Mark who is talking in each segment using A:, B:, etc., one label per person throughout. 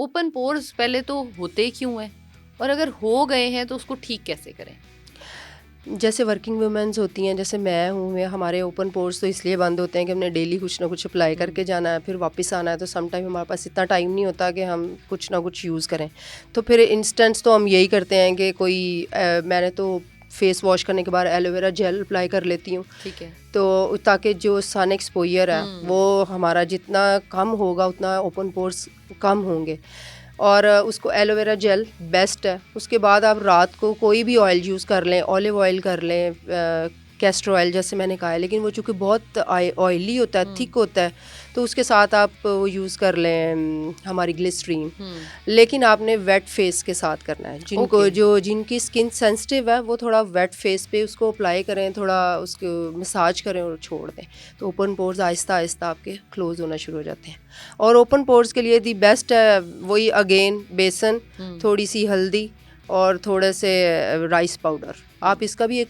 A: Open pores पहले तो होते क्यों हैं, और अगर हो गए हैं तो उसको ठीक कैसे करें?
B: जैसे वर्किंग वुमेन्स होती हैं, जैसे मैं हूँ, मैं हमारे ओपन पोर्स तो इसलिए बंद होते हैं कि हमने डेली कुछ ना कुछ अप्लाई करके जाना है, फिर वापस आना है, तो सम टाइम हमारे पास इतना टाइम नहीं होता कि हम कुछ ना कुछ यूज़ करें। तो फिर इंस्टेंट्स तो हम यही करते हैं कि मैंने तो फेस वॉश करने के बाद एलोवेरा जेल अप्लाई कर लेती हूँ।
A: ठीक है।
B: तो ताकि जो सन एक्सपोजर है वो हमारा जितना कम होगा उतना ओपन पोर्स कम होंगे, और उसको एलोवेरा जेल बेस्ट है। उसके बाद आप रात को कोई भी ऑयल यूज़ कर लें, ऑलिव ऑयल कर लें, कैस्टर ऑयल जैसे मैंने कहा है, लेकिन वो चूँकि बहुत ऑयली होता है, थिक होता है, तो उसके साथ आप वो यूज़ कर लें हमारी ग्लिसरीन। लेकिन आपने वेट फेस के साथ करना है। जिनकी स्किन सेंसिटिव है वो थोड़ा वेट फेस पे उसको अप्लाई करें, थोड़ा उसको मसाज करें और छोड़ दें, तो ओपन पोर्स आहिस्ता आहिस्ता आपके क्लोज होना शुरू हो जाते हैं। और ओपन पोर्स के लिए दी बेस्ट है वही अगेन बेसन, थोड़ी सी हल्दी और थोड़े से राइस पाउडर। आप इसका भी एक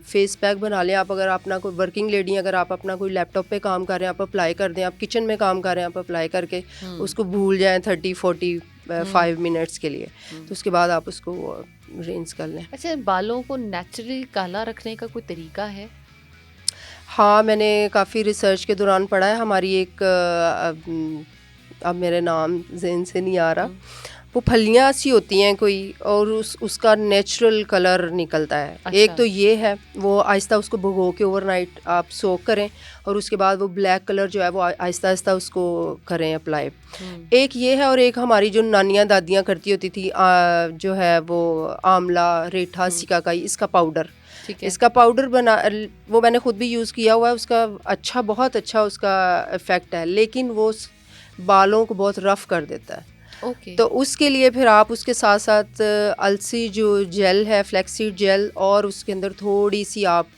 B: फेस पैक बना लें। आप अगर अपना कोई वर्किंग लेडी, अगर आप अपना कोई लैपटॉप पे काम कर रहे हैं, आप अप्लाई कर दें। आप किचन में काम कर रहे हैं, आप अप्लाई करके उसको भूल जाएं 30-45 मिनट्स के लिए, तो उसके बाद आप उसको रिंस कर लें।
A: अच्छा, बालों को नेचुरली काला रखने का कोई तरीका है?
B: हाँ, मैंने काफ़ी रिसर्च के दौरान पढ़ा है। हमारी एक अब मेरे नाम ज़हन से नहीं आ रहा, वो फलियाँ सी होती हैं कोई, और उसका नेचुरल कलर निकलता है।
A: अच्छा।
B: एक तो ये है, वो आहिस्ता उसको भिगो के ओवरनाइट आप सोक करें, और उसके बाद वो ब्लैक कलर जो है वो आहिस्ता आहिस्ता उसको करें अप्लाई। एक ये है, और एक हमारी जो नानियाँ दादियाँ करती होती थी जो है वो आंवला, रेठा, सिकाकाई, इसका पाउडर। इसका पाउडर वो मैंने खुद भी यूज़ किया हुआ है। उसका अच्छा, बहुत अच्छा उसका इफ़ेक्ट है, लेकिन वो बालों को बहुत रफ़ कर देता है। तो उसके लिए फिर आप उसके साथ साथ अलसी जो जेल है, फ्लैक्सीड जेल, और उसके अंदर थोड़ी सी आप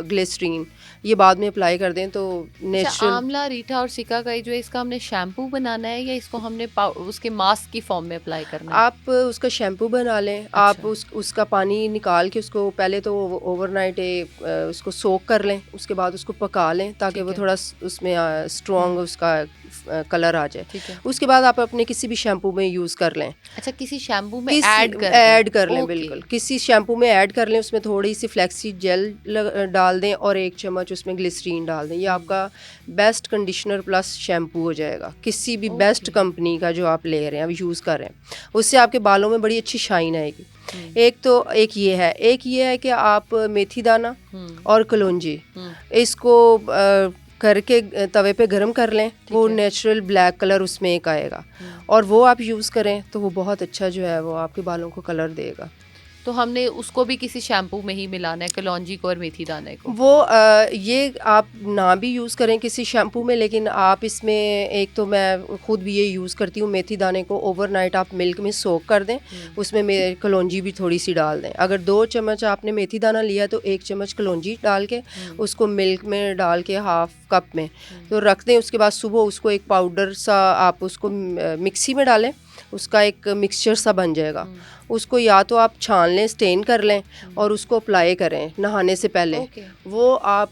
B: ग्लिसरीन, ये बाद में अप्लाई कर दें तो नेचुरल।
A: आंवला, रीठा और सिकाकाई जो है, इसका हमने शैम्पू बनाना है या इसको हमने उसके मास्क की फॉर्म में अप्लाई करना है?
B: आप उसका शैम्पू बना लें। अच्छा। आप उसका पानी निकाल के उसको पहले तो ओवरनाइट उसको सोक कर लें, उसके बाद उसको पका लें ताकि वो थोड़ा उसमें स्ट्रॉन्ग उसका कलर आ जाए। उसके बाद आप अपने किसी भी शैम्पू में यूज़ कर लें।
A: अच्छा, किसी शैम्पू में ऐड
B: कर लें, बिल्कुल किसी शैम्पू में ऐड कर लें। उसमें थोड़ी सी फ्लैक्सी जेल डाल दें और 1 चम्मच उसमें ग्लिसरीन डाल दें। ये आपका बेस्ट कंडीशनर प्लस शैम्पू हो जाएगा, किसी भी बेस्ट कंपनी का जो आप ले रहे हैं, अब यूज़ कर रहे हैं, उससे आपके बालों में बड़ी अच्छी शाइन आएगी। एक ये है कि आप मेथी दाना और कलौंजी इसको करके तवे पे गरम कर लें, वो नेचुरल ब्लैक कलर उसमें एक आएगा, और वो आप यूज़ करें तो वो बहुत अच्छा जो है वो आपके बालों को कलर देगा।
A: तो हमने उसको भी किसी शैम्पू में ही मिलाना है, कलौंजी को और मेथी दाने को?
B: वो ये आप ना भी यूज़ करें किसी शैम्पू में, लेकिन आप इसमें, एक तो मैं खुद भी ये यूज़ करती हूँ, मेथी दाने को ओवरनाइट आप मिल्क में सोक कर दें, उसमें कलौंजी भी थोड़ी सी डाल दें। अगर 2 चम्मच आपने मेथी दाना लिया तो 1 चम्मच कलौंजी डाल के उसको मिल्क में डाल के हाफ कप में तो रख दें। उसके बाद सुबह उसको एक पाउडर सा आप उसको मिक्सी में डालें, उसका एक मिक्सचर सा बन जाएगा। उसको या तो आप छान लें, स्टेन कर लें, और उसको अप्लाई करें नहाने से पहले। वो आप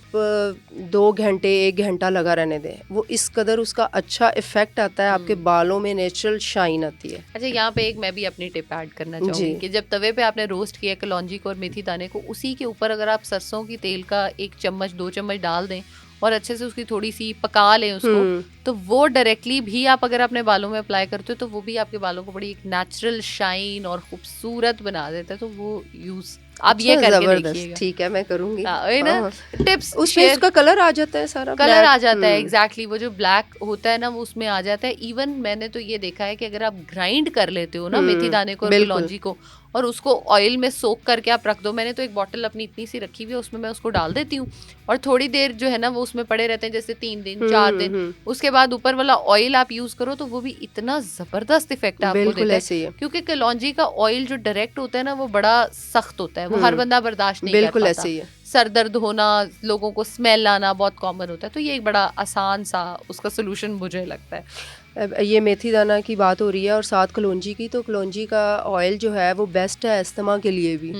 B: 2 घंटे 1 घंटा लगा रहने दें, वो इस कदर उसका अच्छा इफेक्ट आता है, आपके बालों में नेचुरल शाइन आती है।
A: अच्छा, यहाँ पे एक मैं भी अपनी टिप ऐड करना चाहूँगी कि जब तवे पे आपने रोस्ट किया कलौंजी को और मेथी दाने को, उसी के ऊपर अगर आप सरसों की तेल का 1 चम्मच 2 चम्मच डाल दें और अच्छे से उसकी थोड़ी सी पका लें उसको, तो वो डायरेक्टली भी आप अगर अपने बालों में अप्लाई करते हो तो वो भी आपके बालों को बड़ी एक नेचुरल शाइन और खूबसूरत बना देता है। तो वो यूज आप ये करके देखिएगा।
B: ठीक है, मैं करूंगी
A: ना। टिप्स
B: उसमें उसका कलर आ जाता है, सारा
A: कलर आ जाता है। एग्जैक्टली, वो जो ब्लैक होता है ना वो उसमें आ जाता है। इवन मैंने तो ये देखा है कि अगर आप ग्राइंड कर लेते हो ना मेथी दाने को और कलौंजी को और उसको ऑयल में सोक करके आप रख दो, मैंने तो एक बॉटल अपनी इतनी सी रखी हुई है, उसमें मैं उसको डाल देती हूँ और थोड़ी देर जो है ना वो उसमें पड़े रहते हैं, जैसे 3 दिन 4 दिन। उसके बाद ऊपर वाला ऑयल आप यूज करो तो वो भी इतना जबरदस्त इफेक्ट आपको देता है, क्योंकि कलौंजी का ऑयल जो डायरेक्ट होता है ना वो बड़ा सख्त होता है, वो हर बंदा बर्दाश्त नहीं कर पाता। सर दर्द होना, लोगों को स्मेल आना बहुत कॉमन होता है, तो ये एक बड़ा आसान सा उसका सोल्यूशन मुझे लगता है।
B: अब ये मेथी दाना की बात हो रही है और साथ कलौंजी की, तो कलौंजी का ऑयल जो है वो बेस्ट है अस्थमा के लिए भी।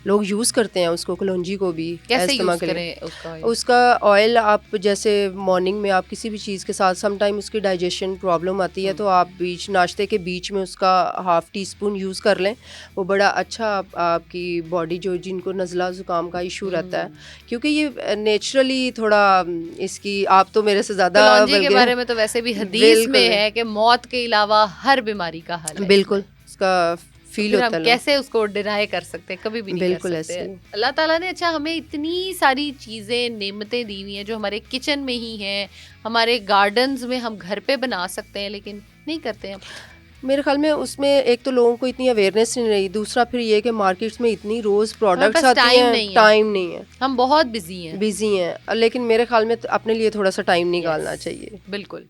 B: लोग यूज़ करते हैं उसको, कलौंजी को भी
A: कैसे
B: अस्थमा
A: यूज
B: के लिए।
A: करें उसका ऑयल?
B: उसका ऑयल आप जैसे मॉर्निंग में आप किसी भी चीज़ के साथ, सम टाइम उसकी डाइजेशन प्रॉब्लम आती है, तो आप बीच नाश्ते के बीच में उसका हाफ़ टी स्पून यूज़ कर लें। वो बड़ा अच्छा आपकी बॉडी जो जिनको नज़ला ज़ुकाम का इशू रहता है, क्योंकि ये नेचुरली थोड़ा इसकी, आप तो मेरे से ज़्यादा
A: कलौंजी के बारे में तो वैसे भी हदीस में है कि मौत के अलावा हर बीमारी का हल है।
B: बिल्कुल उसका फील
A: फिर
B: होता
A: हम
B: है।
A: कैसे उसको डिनाई कर सकते हैं? कभी भी नहीं कर
B: बिल्कुल
A: सकते।
B: ऐसे ही।
A: अल्लाह ताला ने अच्छा हमें इतनी सारी चीज़ें, नेमतें दी हुई हैं जो हमारे किचन में ही हैं, हमारे गार्डन्स में हम घर पे बना सकते हैं, लेकिन नहीं करते हैं।
B: मेरे ख्याल में उसमें एक तो लोगों को इतनी अवेयरनेस नहीं रही, दूसरा फिर ये कि मार्केट्स में इतनी रोज़ प्रोडक्ट्स आती हैं, टाइम नहीं है,
A: हम बहुत बिजी हैं।
B: बिजी हैं, लेकिन मेरे ख्याल में अपने लिए थोड़ा सा टाइम निकालना
A: Yes,
B: चाहिए।
A: बिल्कुल।